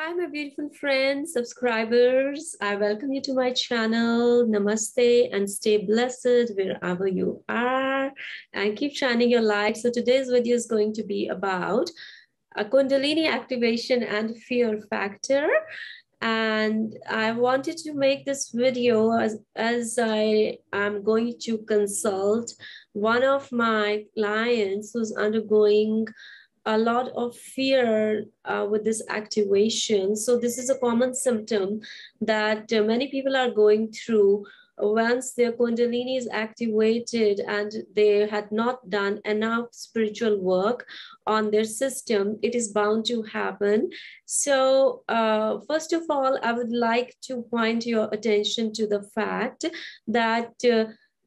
Hi, my beautiful friends, subscribers. I welcome you to my channel. Namaste and stay blessed wherever you are. And keep shining your light. So today's video is going to be about a Kundalini activation and fear factor. And I wanted to make this video as I am going to consult one of my clients who's undergoing a lot of fear with this activation. So this is a common symptom that many people are going through once their Kundalini is activated and they had not done enough spiritual work on their system. It is bound to happen. So first of all, I would like to point your attention to the fact that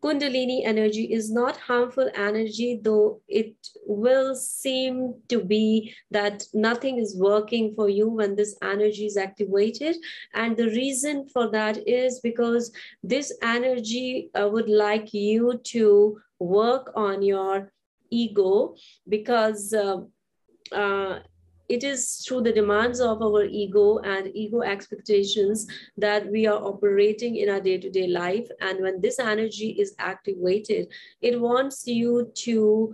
Kundalini energy is not harmful energy, though it will seem to be that nothing is working for you when this energy is activated. And the reason for that is because this energy would like you to work on your ego, because it is through the demands of our ego and ego expectations that we are operating in our day-to-day life. And when this energy is activated, it wants you to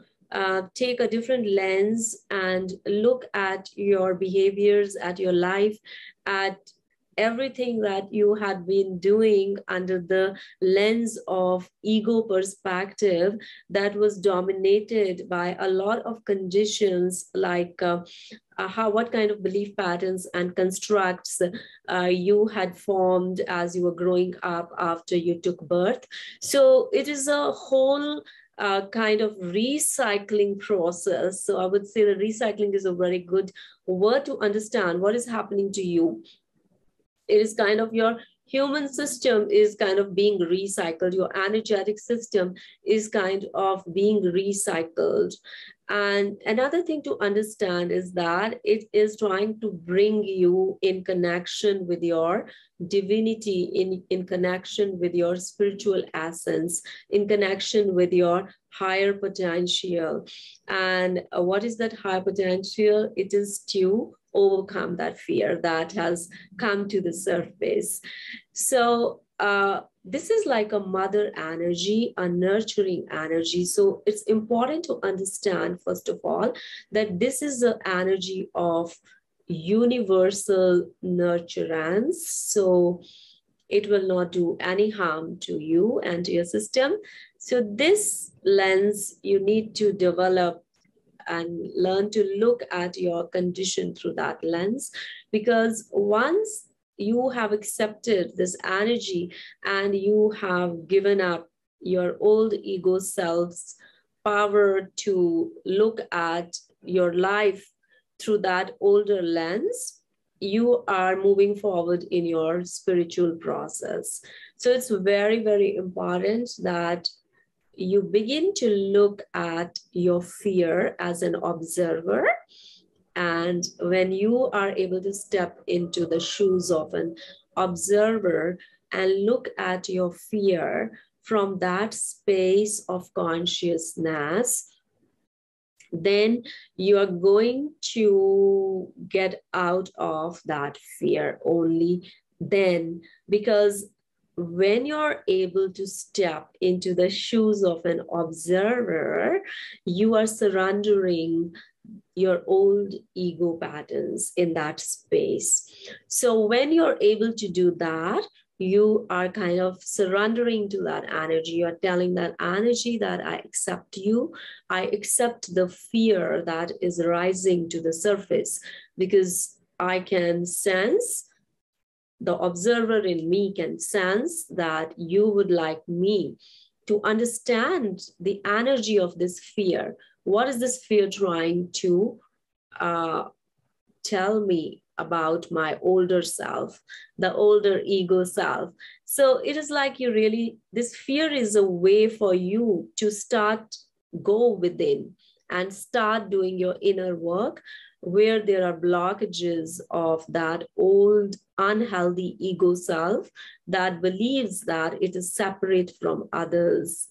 take a different lens and look at your behaviors, at your life, at everything that you had been doing under the lens of ego perspective that was dominated by a lot of conditions like what kind of belief patterns and constructs you had formed as you were growing up after you took birth. So it is a whole kind of recycling process. So I would say that recycling is a very good word to understand what is happening to you. It is kind of your human system is kind of being recycled. Your energetic system is kind of being recycled. And another thing to understand is that it is trying to bring you in connection with your divinity, in connection with your spiritual essence, in connection with your higher potential. And what is that higher potential? It is to overcome that fear that has come to the surface. So this is like a mother energy, a nurturing energy. So it's important to understand, first of all, that this is the energy of universal nurturance. So it will not do any harm to you and to your system. So this lens you need to develop and learn to look at your condition through that lens, because once you have accepted this energy and you have given up your old ego self's power to look at your life through that older lens, you are moving forward in your spiritual process. So it's very, very important that you begin to look at your fear as an observer. And when you are able to step into the shoes of an observer and look at your fear from that space of consciousness, then you are going to get out of that fear only then, because when you're able to step into the shoes of an observer, you are surrendering your old ego patterns in that space. So when you're able to do that, you are kind of surrendering to that energy. You're telling that energy that I accept you. I accept the fear that is rising to the surface, because I can sense, the observer in me can sense that you would like me to understand the energy of this fear. What is this fear trying to tell me about my older self, the older ego self? So it is like you really, this fear is a way for you to go within and start doing your inner work, where there are blockages of that old unhealthy ego self that believes that it is separate from others.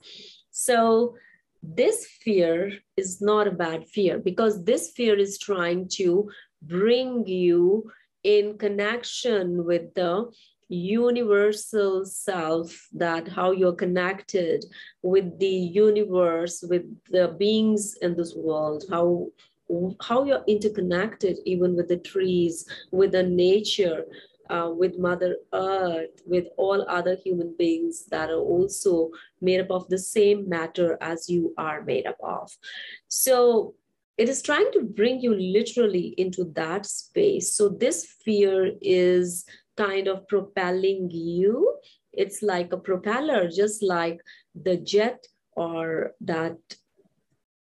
So this fear is not a bad fear, because this fear is trying to bring you in connection with the universal self, that how you're connected with the universe, with the beings in this world, how you're interconnected even with the trees, with the nature, with Mother Earth, with all other human beings that are also made up of the same matter as you are made up of. So it is trying to bring you literally into that space. So this fear is kind of propelling you. It's like a propeller, just like the jet or that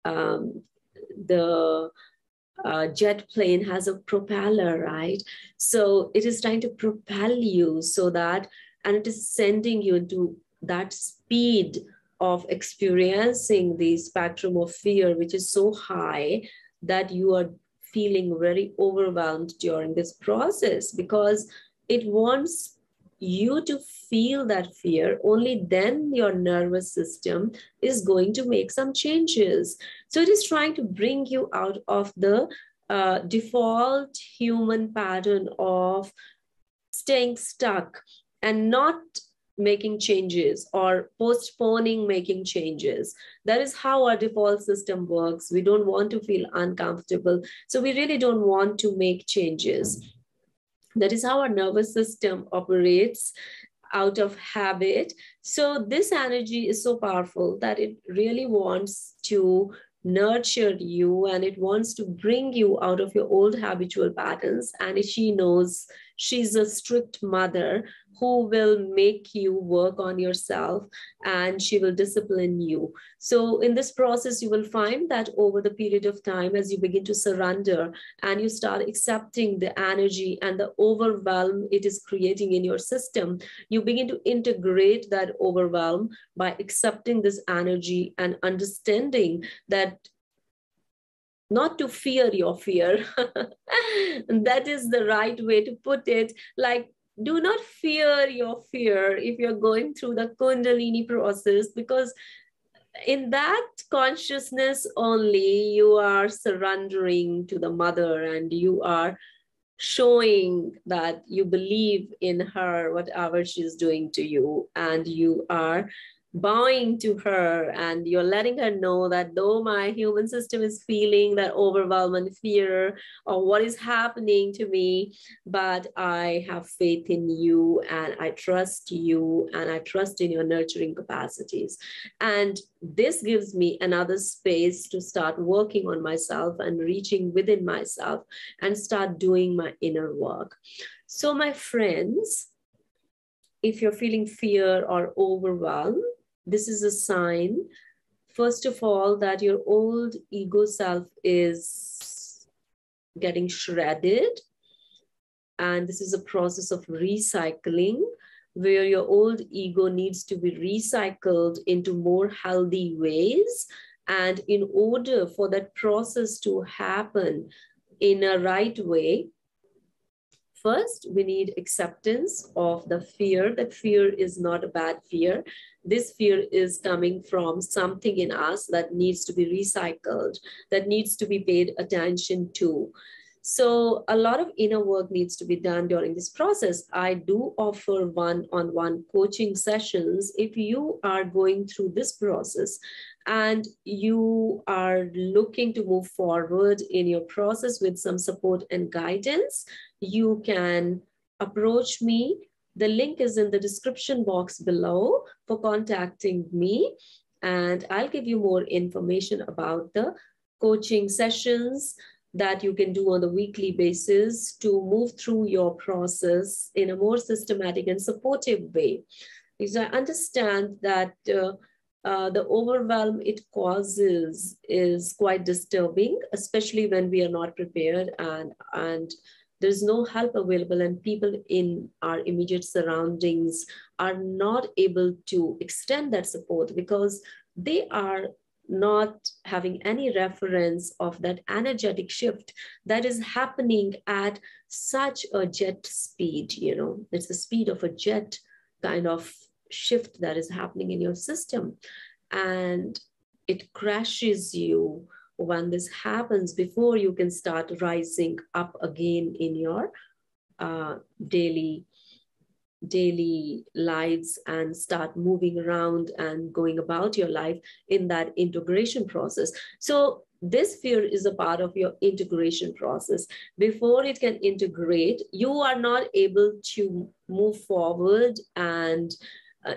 the jet plane has a propeller, right? So it is trying to propel you so that, and it is sending you into that speed of experiencing the spectrum of fear, which is so high that you are feeling very overwhelmed during this process, because it wants you to feel that fear. Only then your nervous system is going to make some changes. So it is trying to bring you out of the default human pattern of staying stuck and not making changes or postponing making changes. That is how our default system works. We don't want to feel uncomfortable. So we really don't want to make changes. That is how our nervous system operates out of habit. So this energy is so powerful that it really wants to nurture you, and it wants to bring you out of your old habitual patterns. And she knows she's a strict mother who will make you work on yourself, and she will discipline you. So in this process, you will find that over the period of time, as you begin to surrender and you start accepting the energy and the overwhelm it is creating in your system, you begin to integrate that overwhelm by accepting this energy and understanding that not to fear your fear. That is the right way to put it. Like, do not fear your fear if you're going through the Kundalini process, because in that consciousness only you are surrendering to the mother, and you are showing that you believe in her, whatever she's doing to you, and you are bowing to her, and you're letting her know that though my human system is feeling that overwhelm and fear of what is happening to me, but I have faith in you, and I trust you, and I trust in your nurturing capacities. And this gives me another space to start working on myself and reaching within myself and start doing my inner work. So my friends, if you're feeling fear or overwhelmed, this is a sign, first of all, that your old ego self is getting shredded. And this is a process of recycling, where your old ego needs to be recycled into more healthy ways. And in order for that process to happen in a right way, first, we need acceptance of the fear. That fear is not a bad fear. This fear is coming from something in us that needs to be recycled, that needs to be paid attention to. So a lot of inner work needs to be done during this process. I do offer one-on-one coaching sessions if you are going through this process and you are looking to move forward in your process with some support and guidance. You can approach me. The link is in the description box below for contacting me, and I'll give you more information about the coaching sessions that you can do on a weekly basis to move through your process in a more systematic and supportive way. Because I understand that the overwhelm it causes is quite disturbing, especially when we are not prepared and there's no help available, and people in our immediate surroundings are not able to extend that support because they are not having any reference of that energetic shift that is happening at such a jet speed. You know, it's the speed of a jet kind of shift that is happening in your system, and it crashes you when this happens before you can start rising up again in your daily lives and start moving around and going about your life in that integration process. So this fear is a part of your integration process. Before it can integrate, you are not able to move forward and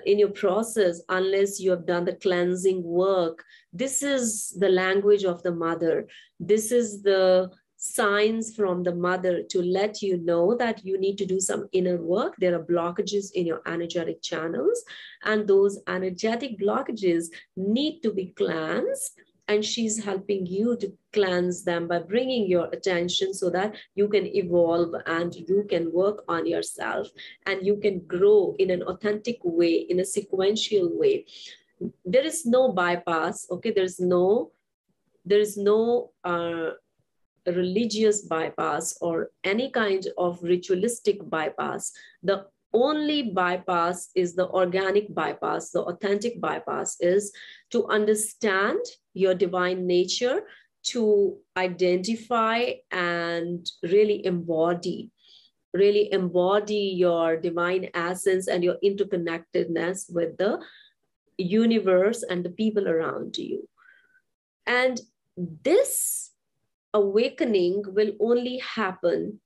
in your process unless you have done the cleansing work. This is the language of the mother. This is the signs from the mother to let you know that you need to do some inner work. There are blockages in your energetic channels, and those energetic blockages need to be cleansed. And she's helping you to cleanse them by bringing your attention so that you can evolve and you can work on yourself and you can grow in an authentic way, in a sequential way. There is no bypass, okay? There is no religious bypass or any kind of ritualistic bypass. The only bypass is the organic bypass. The authentic bypass is to understand your divine nature, to identify and really embody your divine essence and your interconnectedness with the universe and the people around you. And this awakening will only happen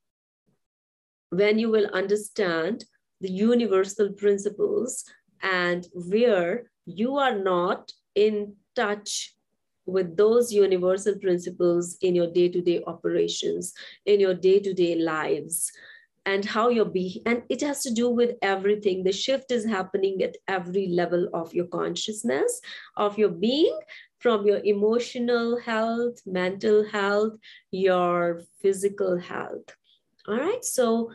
when you will understand the universal principles and where you are not in touch with those universal principles in your day-to-day operations, in your day-to-day lives, and how you're and it has to do with everything. The shift is happening at every level of your consciousness, of your being, from your emotional health, mental health, your physical health. All right, so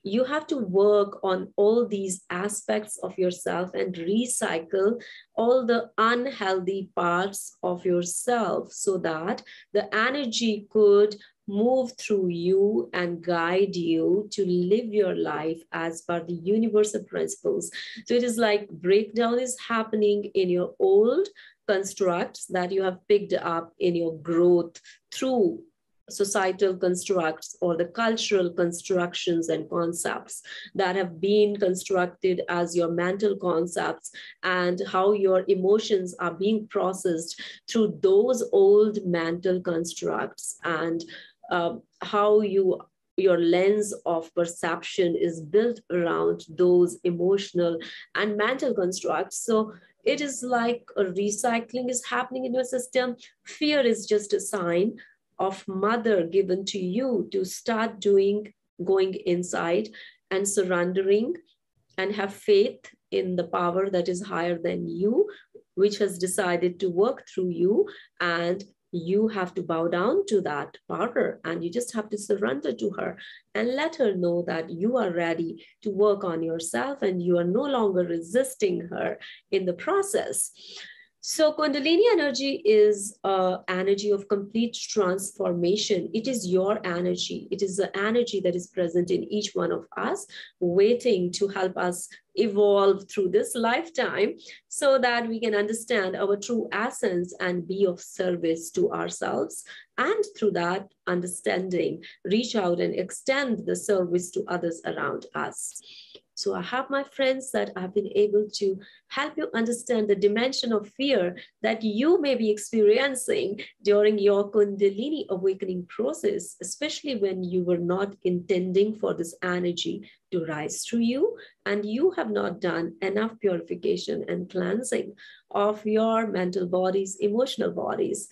you have to work on all these aspects of yourself and recycle all the unhealthy parts of yourself so that the energy could move through you and guide you to live your life as per the universal principles. So it is like breakdown is happening in your old constructs that you have picked up in your growth through societal constructs or the cultural constructions and concepts that have been constructed as your mental concepts, and how your emotions are being processed through those old mental constructs, and how your lens of perception is built around those emotional and mental constructs. So it is like a recycling is happening in your system. Fear is just a sign of mother given to you to start going inside and surrendering and have faith in the power that is higher than you, which has decided to work through you. And you have to bow down to that power, and you just have to surrender to her and let her know that you are ready to work on yourself and you are no longer resisting her in the process. So Kundalini energy is an energy of complete transformation. It is your energy. It is the energy that is present in each one of us, waiting to help us evolve through this lifetime so that we can understand our true essence and be of service to ourselves. And through that understanding, reach out and extend the service to others around us. So I have my friends that I've been able to help you understand the dimension of fear that you may be experiencing during your Kundalini awakening process, especially when you were not intending for this energy to rise through you, and you have not done enough purification and cleansing of your mental bodies, emotional bodies,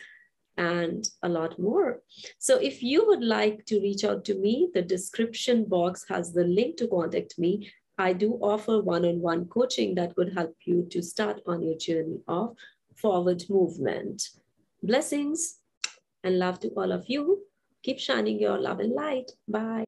and a lot more. So if you would like to reach out to me, the description box has the link to contact me. I do offer one-on-one coaching that could help you to start on your journey of forward movement. Blessings and love to all of you. Keep shining your love and light. Bye.